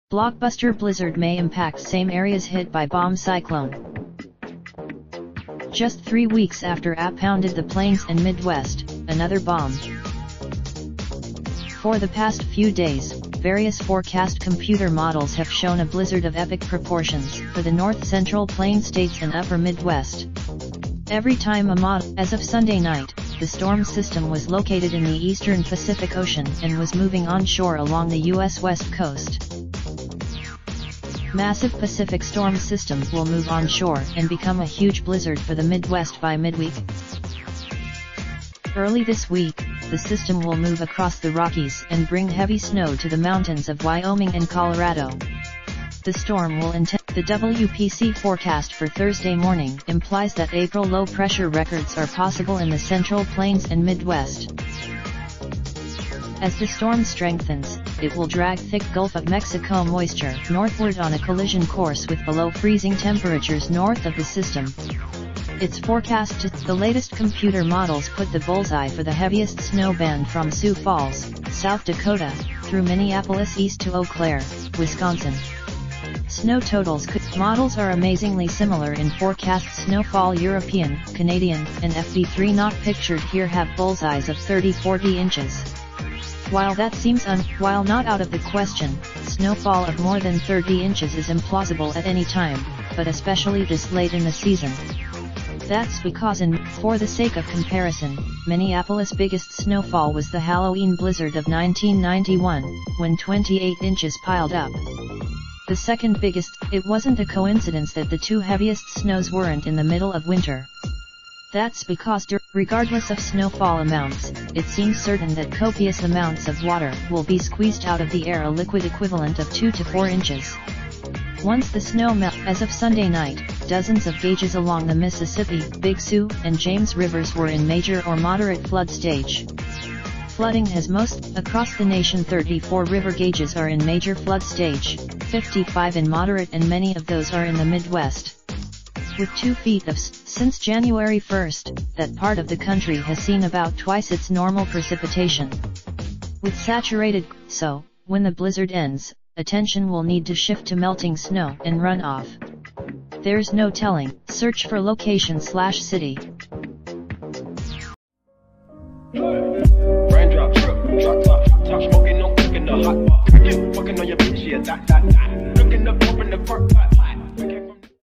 Blockbuster blizzard may impact same areas hit by bomb cyclone. Just 3 weeks after AP pounded the plains and Midwest, another bomb. For the past few days, various forecast computer models have shown a blizzard of epic proportions for the north central plain states and upper Midwest. Every time a model, as of Sunday night, the storm system was located in the eastern Pacific Ocean and was moving onshore along the U.S. west coast. Massive Pacific storm system will move onshore and become a huge blizzard for the Midwest by midweek. Early this week, the system will move across the Rockies and bring heavy snow to the mountains of Wyoming and Colorado. The storm will The WPC forecast for Thursday morning implies that April low pressure records are possible in the Central Plains and Midwest. As the storm strengthens, it will drag thick Gulf of Mexico moisture northward on a collision course with below freezing temperatures north of the system. It's forecast the latest computer models put the bullseye for the heaviest snow band from Sioux Falls, South Dakota, through Minneapolis east to Eau Claire, Wisconsin. Snow totals models are amazingly similar in forecast snowfall. European, Canadian, and FD3 not pictured here have bullseyes of 30-40 inches. While that seems while not out of the question, snowfall of more than 30 inches is implausible at any time, but especially this late in the season. That's because for the sake of comparison, Minneapolis' biggest snowfall was the Halloween blizzard of 1991, when 28 inches piled up. The second biggest, it wasn't a coincidence that the two heaviest snows weren't in the middle of winter. That's because regardless of snowfall amounts, it seems certain that copious amounts of water will be squeezed out of the air, a liquid equivalent of 2 to 4 inches. Once the snow melts, as of Sunday night, dozens of gauges along the Mississippi, Big Sioux, and James rivers were in major or moderate flood stage. Flooding has most across the nation. 34 river gauges are in major flood stage, 55 in moderate, and many of those are in the Midwest. With 2 feet of since January 1st, that part of the country has seen about twice its normal precipitation. With saturated, so, when the blizzard ends, attention will need to shift to melting snow and runoff. There's no telling. Search for location/city. Raindrop, drip, drop top, top smoking, no cooking the hot pot. You fucking on your bitch, yeah, that.